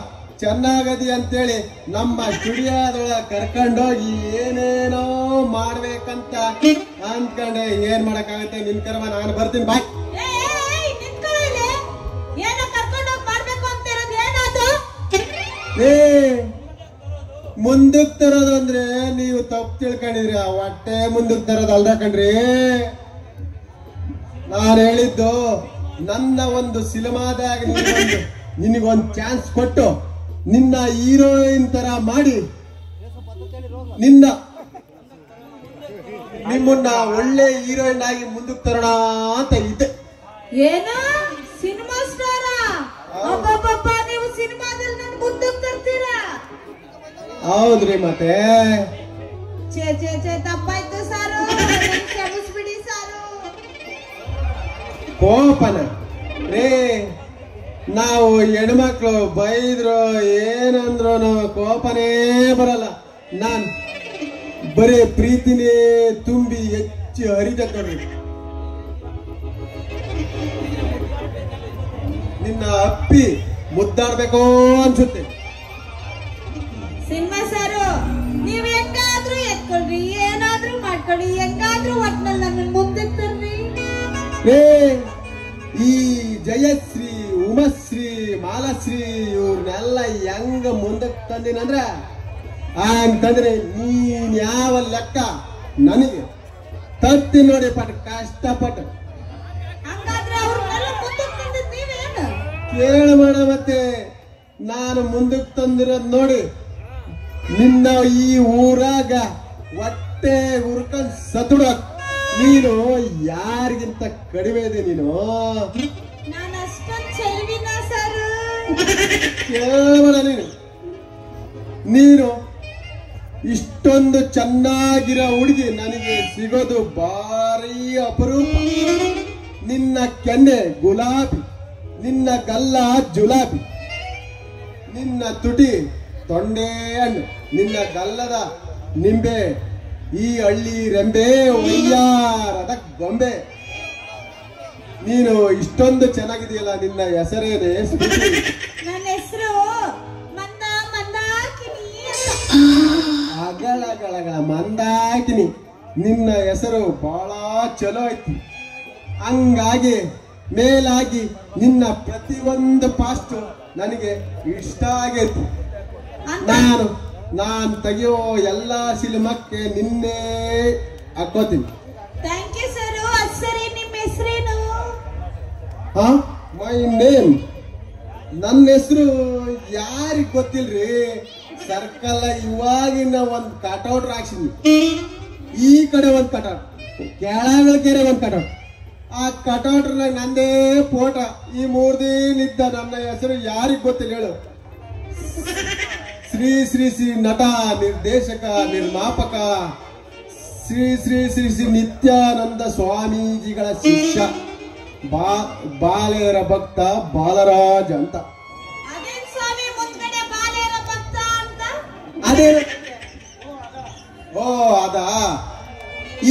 ಚೆನ್ನಾಗದಿ ಅಂತೇಳಿ ನಮ್ಮ ಸ್ಟುಡಿಯೋದೊಳಗೆ ಕರ್ಕೊಂಡೋಗಿ ಏನೇನೋ ಮಾಡ್ಬೇಕಂತ ಅನ್ಕೊಂಡೆ. ಏನ್ ಮಾಡಕ್ಕಾಗತ್ತೆ, ನಿನ್ ಕರ್ಮ, ನಾನು ಬರ್ತೀನಿ. ಬಾಯ್. ಏ ಮುಂದಕ್ಕೆ ತರೋದು ಅಂದ್ರೆ ನೀವು ತಪ್ಪು ತಿಳ್ಕೊಂಡಿದ್ರಿ. ಆ ಹೊಟ್ಟೆ ಮುಂದಕ್ಕೆ ತರೋದು ಅಲ್ದ ಕಣ್ರಿ. ನಾನು ಹೇಳಿದ್ದು ನನ್ನ ಒಂದು ಸಿನಿಮಾದಾಗ ನಿನಗೊಂದು ಚಾನ್ಸ್ ಕೊಟ್ಟು ನಿನ್ನ ಹೀರೋಯಿನ್ ತರ ಮಾಡಿ ನಿಮ್ಮನ್ನ ಒಳ್ಳೆ ಹೀರೋಯಿನ್ ಆಗಿ ಮುಂದಕ್ಕೆ ತರೋಣ ಅಂತ ಇದ್ದೆ. ಏನ ಸಿನಿಮಾ ಸ್ಟಾರ? ಅಬ್ಬಬ್ಬಬ್ಬ, ನೀವು ಸಿನಿಮಾದಲ್ಲಿ ನನ್ನ ಮುಂದಕ್ಕೆ ತರ್ತೀರಾ? ಹೌದ್ರಿ ಮತ್ತೆ. ಛೇ ಛೇ ಛೇ, ತಪ್ಪಾಯ್ತು ಸಾರು, ಕ್ಷಮಿಸ್ಬಿಡಿ ಸಾರು. ಕೋಪನ ರೇ, ನಾವು ಹೆಣ್ಮಕ್ಳು ಬೈದ್ರು ಏನಂದ್ರು ಕೋಪನೇ ಬರಲ್ಲ. ನಾನ್ ಬರೀ ಪ್ರೀತಿನೇ ತುಂಬಿ ಹೆಚ್ಚು ಹರಿದ ಕೊಡ್ರಿ. ನಿನ್ನ ಅಪ್ಪಿ ಮುದ್ದಾಡ್ಬೇಕೋ ಅನ್ಸುತ್ತೆ. ಸಿನಿಮಾ ಸಾರು, ನೀವ್ ಹೆಂಗಾದ್ರೂ ಎತ್ಕೊಳ್ರಿ, ಏನಾದ್ರೂ ಮಾಡ್ಕೊಳ್ರಿ, ಹೆಂಗಾದ್ರೂ ಒಟ್ನಲ್ಲಿ ನನ್ನ ಮುಂದಕ್ಕೆ ತರ್ರಿ. ಈ ಜಯಶ್ರೀ, ಉಮಶ್ರೀ, ಮಾಲಶ್ರೀ ಇವ್ರನ್ನೆಲ್ಲ ಹೆಂಗ ಮುಂದಕ್ಕೆ ತಂದಿನಂದ್ರ ಅಂತಂದ್ರೆ ನೀನ್ ಯಾವ ಲೆಕ್ಕ ನನಗೆ ತತ್ತಿ ನೋಡಿ ಕಷ್ಟಪಟ್ಟು ಹಂಗಾದ್ರೆ ಅವ್ರನ್ನೆಲ್ಲ ಮುಂದಕ್ಕೆ ತಂದಿದ್ ನೀವೇನು? ಕೇಳಬೇಡ ಮತ್ತೆ. ನಾನು ಮುಂದಕ್ಕೆ ತಂದಿರೋದ್ ನೋಡಿ ನಿನ್ನ ಈ ಊರಾಗ ಹೊಟ್ಟೆ ಉರ್ಕೊಂಡ್ ಸತ್ತುಡಕ್ ನೀನು ಯಾರಿಗಿಂತ ಕಡಿಮೆ ಇದೆ. ನೀನು ನಾನು ಅಷ್ಟೊಂದು ಚೆಲುವಿನ ಸಾರು? ಕೇಳಬೇಡ. ನೀನು ಇಷ್ಟೊಂದು ಚೆನ್ನಾಗಿರೋ ಹುಡುಗಿ ನನಗೆ ಸಿಗೋದು ಭಾರಿ ಅಪರೂಪ. ನಿನ್ನ ಕೆನ್ನೆ ಗುಲಾಬಿ, ನಿನ್ನ ಗಲ್ಲ ಜುಲಾಬಿ, ನಿನ್ನ ತುಟಿ ತೊಂಡೆ ಹಣ್ಣು, ನಿನ್ನ ಗಲ್ಲದ ನಿಂಬೆ, ಈ ಹಳ್ಳಿ ರೆಂಬೆ ಒಯ್ಯಾರದ ಗೊಂಬೆ. ನೀನು ಇಷ್ಟೊಂದು ಚೆನ್ನಾಗಿದೆಯಲ್ಲ, ನಿನ್ನ ಹೆಸರೇನೆ ಸ್ಮೃತಿ. ನನ್ನ ಹೆಸರು ಮಂದಾಕಿನಿ ಅಂತ. ಅಗಳಗಳಗಳ ಮಂದಾಕಿನಿ. ನಿನ್ನ ಹೆಸರು ಬಹಳ ಚಲೋ ಐತಿ. ಹಂಗಾಗಿ ಮೇಲಾಗಿ ನಿನ್ನ ಪ್ರತಿಯೊಂದು ಪಾಸ್ಟ್ ನನಗೆ ಇಷ್ಟ ಆಗೈತಿ. ನಾನು ತೆಗೆಯೋ ಎಲ್ಲಾ ಸಿನಿಮಾಕ್ಕೆ ನಿನ್ನೆ ಹಾಕೋತೀನಿ. Thank you sir. ಸರಿ, ನಿಮ್ಮ ಹೆಸರೇನು? ಮೈ ನೇಮ್, ನನ್ನ ಹೆಸರು ಯಾರಿಗ್ ಗೊತ್ತಿಲ್ರಿ. ಸರ್ಕಲ್ ಇವಾಗಿನ ಒಂದ್ ಕಟೌಟ್ ಹಾಕ್ಸಿದ್ವಿ. ಈ ಕಡೆ ಒಂದ್ ಕಟೌಟ್, ಕೆಳಗಡೆ ಒಂದ್ ಕಟೌಟ್. ಆ ಕಟೌಟ್ರ ನಂದೇ ಫೋಟೋ. ಈ 3 ದಿನ ಇದ್ದ ನನ್ನ ಹೆಸರು ಯಾರಿಗ್ ಗೊತ್ತಿಲ್ಲ ಹೇಳು. ಶ್ರೀ ಶ್ರೀ ಶ್ರೀ ನಟ, ನಿರ್ದೇಶಕ, ನಿರ್ಮಾಪಕ, ಶ್ರೀ ಶ್ರೀ ಶ್ರೀ ಶ್ರೀ ನಿತ್ಯಾನಂದ ಸ್ವಾಮೀಜಿಗಳ ಶಿಷ್ಯ, ಬಾಲೇರ ಭಕ್ತ ಬಾಲರಾಜ್ ಅಂತ. ಅದೇನ್ ಸ್ವಾಮಿ ಮುಂದ್ಗಡೆ ಬಾಲೇರ ಭಕ್ತ ಅಂತ? ಅದೇ ಅದಾ.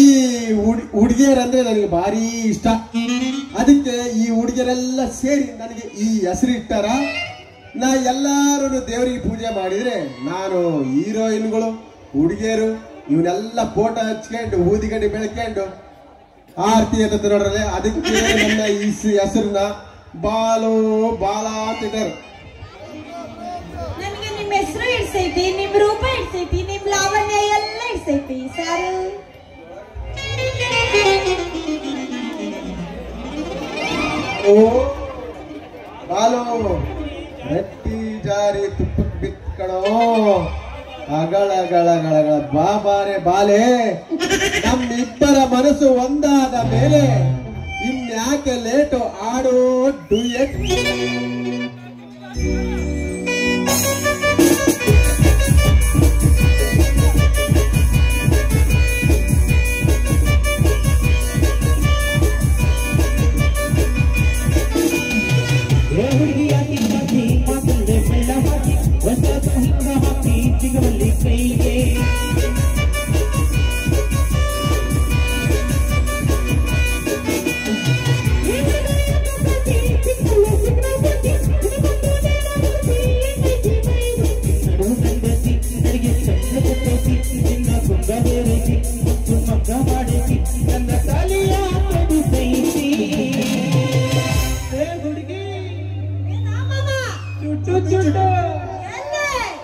ಈ ಹುಡುಗಿಯರಂದ್ರೆ ನನಗೆ ಭಾರಿ ಇಷ್ಟ. ಅದಕ್ಕೆ ಈ ಹುಡುಗಿಯರೆಲ್ಲ ಸೇರಿ ನನಗೆ ಈ ಹೆಸರು ಇಟ್ಟಾರ. ನಾ ಎಲ್ಲಾರು ದೇವರಿಗೆ ಪೂಜೆ ಮಾಡಿದ್ರೆ ನಾನು ಹೀರೋಯಿನ್ಗಳು, ಹುಡುಗಿಯರು ಇವನ್ನೆಲ್ಲ ಫೋಟೋ ಹಚ್ಕೊಂಡು ಊದಿಗಡ್ಡಿ ಬೆಳ್ಕೊಂಡು ಆರತಿ ಅಂತ ನೋಡ್ರೆ. ಅದಕ್ಕೆ ನನ್ನ ಈ ಹೆಸರನ್ನ ಬಾಲ ಅಂತ ಇದ್ದಾರೆ. ನನಗೆ ನಿಮ್ಮ ಹೆಸರು ಇಡ್ಸೈತಿ, ನಿಮ್ ರೂಪ ಇಡ್ಸೈತಿ, ನಿಮ್ ಲಾವಣ್ಯ ಎಲ್ಲ ಇಡ್ಸೈತಿ ಸಾರು. ಓ ಬಾಲು, ರಟ್ಟಿ ಜಾರಿ ತುಪ್ಪಕ್ಕೆ ಬಿತ್ಕಣೋ, ಅಗಳಗಳಗಳಗಳ ಬಾಬಾರೆ ಬಾಲೆ. ನಮ್ಮಿಬ್ಬರ ಮನಸ್ಸು ಒಂದಾದ ಮೇಲೆ ಇನ್ಯಾಕೆ ಲೇಟು, ಆಡೋ ಡುಯೆಟ್.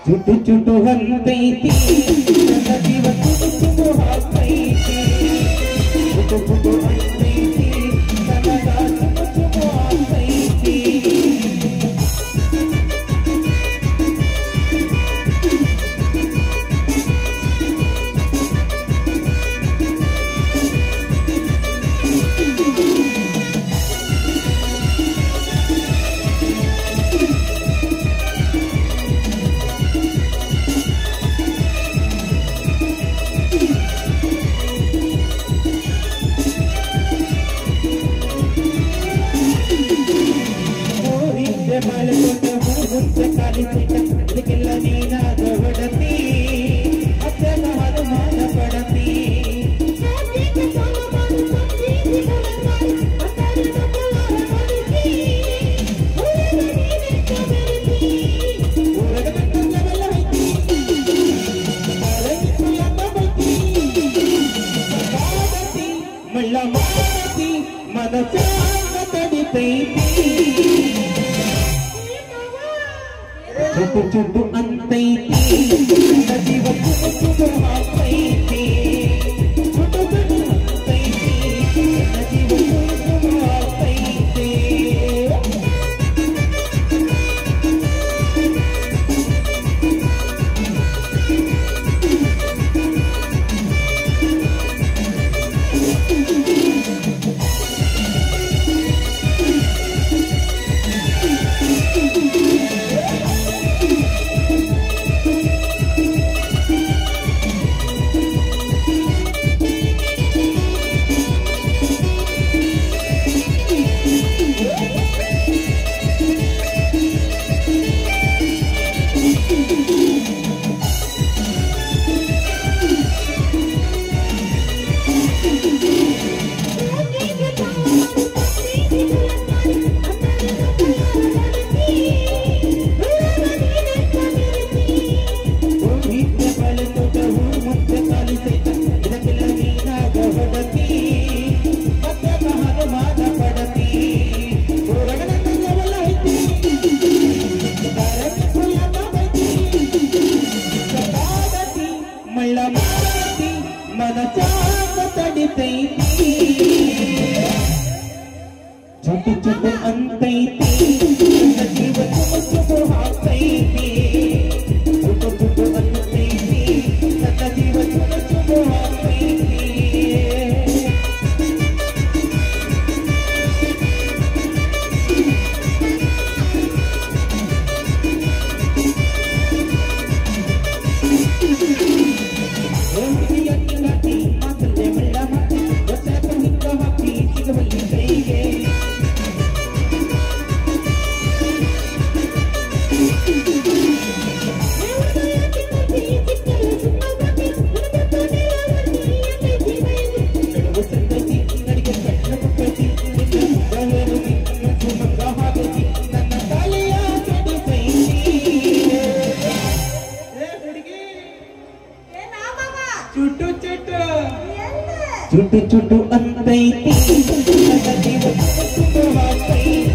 ಚುಟು ಚುಟು ಹಂತೈತಿ ನನ್ನ ಜೀವ ಚುಟು ಚುಟು ಹಾಕೈತಿ ಚುಟು ಚುಟು ಹಂತೈತಿ ನನಗ ಚುಟು ಚುಟು ಹಾಕೈತಿ ಇದಕ್ಕೆಲ್ಲ ನೀನಾದ ಹೊಡತಿ ಅತ್ಯನ ಹನುಮಾನ ಪಡತಿ ಮಳ್ಳ ಮಾಡತಿ ಮನಸಾಗ ತಡಿತೈತಿ ಚುಟು ಚುಟು ಅಂತೈತಿ ನನ್ನ ಜೀವ ಚುಟು ಚುಟು ಹಾಕೈತಿ ಚುಟು ಚುಟು ಅಂತೈತಿ ನನ್ನ ಜೀವ ಚುಟು ಚುಟು ಹಾಕೈತಿ ಮಳ್ಳ ಮಾಡತಿ ಮನಸಾಗ ತಡಿತೈತಿ ಚುಟು ಚುಟು ಅಂತೈತಿ ನನ್ನ ಜೀವ ಚುಟು ಚುಟು ಹಾಕೈತಿ ಚುಟು ಚುಟು ಅಂತೈತಿ ನನ್ನ ಜೀವ ಚುಟು ಚುಟು ಹಾಕೈತಿ ಚುಟು ಚುಟು ಚುಟು ಚುಟು ಅಂತೈತಿ ನನ್ನ ಜೀವ ಚುಟು ಚುಟು ಹಾಕೈತಿ